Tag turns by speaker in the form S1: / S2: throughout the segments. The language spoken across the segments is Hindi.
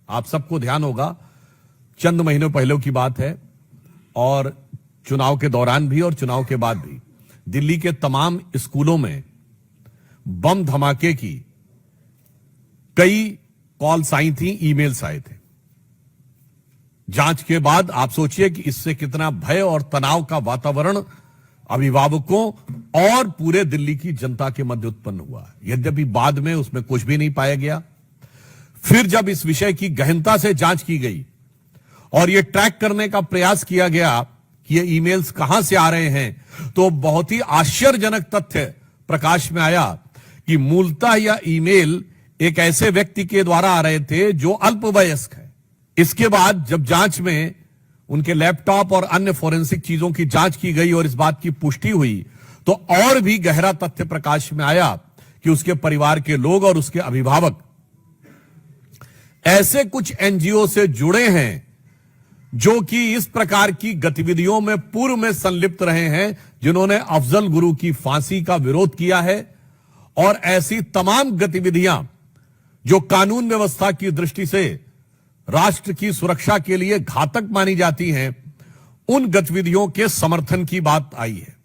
S1: आप सबको ध्यान होगा, चंद महीनों पहले की बात है और चुनाव के दौरान भी और चुनाव के बाद भी दिल्ली के तमाम स्कूलों में बम धमाके की कई कॉल्स आई थी, ईमेल्स आए थे। जांच के बाद आप सोचिए कि इससे कितना भय और तनाव का वातावरण अभिभावकों और पूरे दिल्ली की जनता के मध्य उत्पन्न हुआ। यद्यपि बाद में उसमें कुछ भी नहीं पाया गया। फिर जब इस विषय की गहनता से जांच की गई और यह ट्रैक करने का प्रयास किया गया कि ये ईमेल्स कहां से आ रहे हैं, तो बहुत ही आश्चर्यजनक तथ्य प्रकाश में आया कि मूलतः यह ईमेल एक ऐसे व्यक्ति के द्वारा आ रहे थे जो अल्पवयस्क है। इसके बाद जब जांच में उनके लैपटॉप और अन्य फोरेंसिक चीजों की जांच की गई और इस बात की पुष्टि हुई, तो और भी गहरा तथ्य प्रकाश में आया कि उसके परिवार के लोग और उसके अभिभावक ऐसे कुछ एनजीओ से जुड़े हैं जो कि इस प्रकार की गतिविधियों में पूर्व में संलिप्त रहे हैं, जिन्होंने अफजल गुरु की फांसी का विरोध किया है और ऐसी तमाम गतिविधियां जो कानून व्यवस्था की दृष्टि से राष्ट्र की सुरक्षा के लिए घातक मानी जाती हैं, उन गतिविधियों के समर्थन की बात आई है।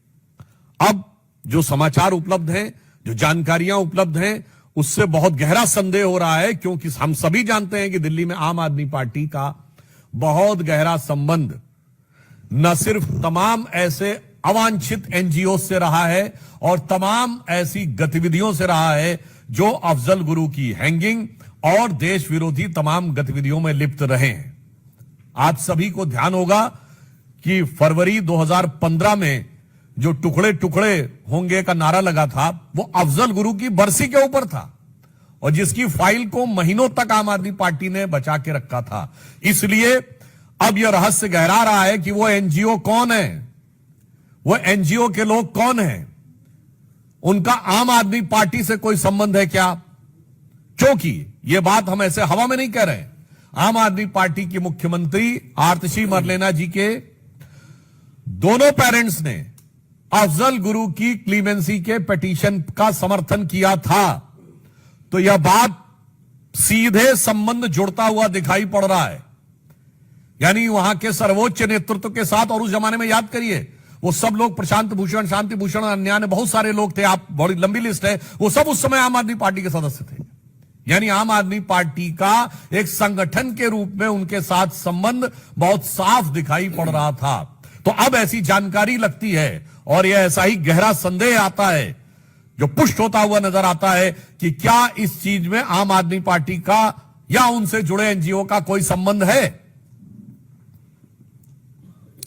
S1: अब जो समाचार उपलब्ध हैं, जो जानकारियां उपलब्ध हैं, उससे बहुत गहरा संदेह हो रहा है, क्योंकि हम सभी जानते हैं कि दिल्ली में आम आदमी पार्टी का बहुत गहरा संबंध न सिर्फ तमाम ऐसे अवांछित एनजीओ से रहा है और तमाम ऐसी गतिविधियों से रहा है जो अफजल गुरु की हैंगिंग और देश विरोधी तमाम गतिविधियों में लिप्त रहे हैं। आप सभी को ध्यान होगा कि फरवरी 2015 में जो टुकड़े टुकड़े होंगे का नारा लगा था, वो अफजल गुरु की बरसी के ऊपर था और जिसकी फाइल को महीनों तक आम आदमी पार्टी ने बचा के रखा था। इसलिए अब यह रहस्य गहरा रहा है कि वो एनजीओ कौन है, वो एनजीओ के लोग कौन हैं, उनका आम आदमी पार्टी से कोई संबंध है क्या? क्योंकि यह बात हम ऐसे हवा में नहीं कह रहे। आम आदमी पार्टी की मुख्यमंत्री आतिशी मरलेना जी के दोनों पेरेंट्स ने अफजल गुरु की क्लीमेंसी के पिटीशन का समर्थन किया था, तो यह बात सीधे संबंध जुड़ता हुआ दिखाई पड़ रहा है। यानी वहां के सर्वोच्च नेतृत्व के साथ, और उस जमाने में याद करिए वो सब लोग, प्रशांत भूषण, शांति भूषण, अन्य बहुत सारे लोग थे, आप बड़ी लंबी लिस्ट है, वो सब उस समय आम आदमी पार्टी के सदस्य थे। यानी आम आदमी पार्टी का एक संगठन के रूप में उनके साथ संबंध बहुत साफ दिखाई पड़ रहा था। तो अब ऐसी जानकारी लगती है और यह ऐसा ही गहरा संदेह आता है जो पुष्ट होता हुआ नजर आता है कि क्या इस चीज में आम आदमी पार्टी का या उनसे जुड़े एनजीओ का कोई संबंध है।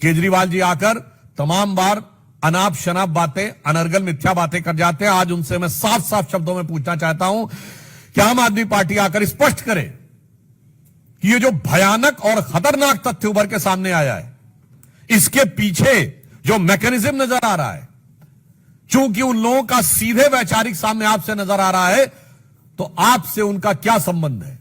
S1: केजरीवाल जी आकर तमाम बार अनाप शनाप बातें, अनर्गल मिथ्या बातें कर जाते हैं। आज उनसे मैं साफ साफ शब्दों में पूछना चाहता हूं कि आम आदमी पार्टी आकर स्पष्ट करे कि ये जो भयानक और खतरनाक तथ्य उभर के सामने आया है, इसके पीछे जो मैकेनिज्म नजर आ रहा है, चूंकि उन लोगों का सीधे वैचारिक सामने आपसे नजर आ रहा है, तो आपसे उनका क्या संबंध है।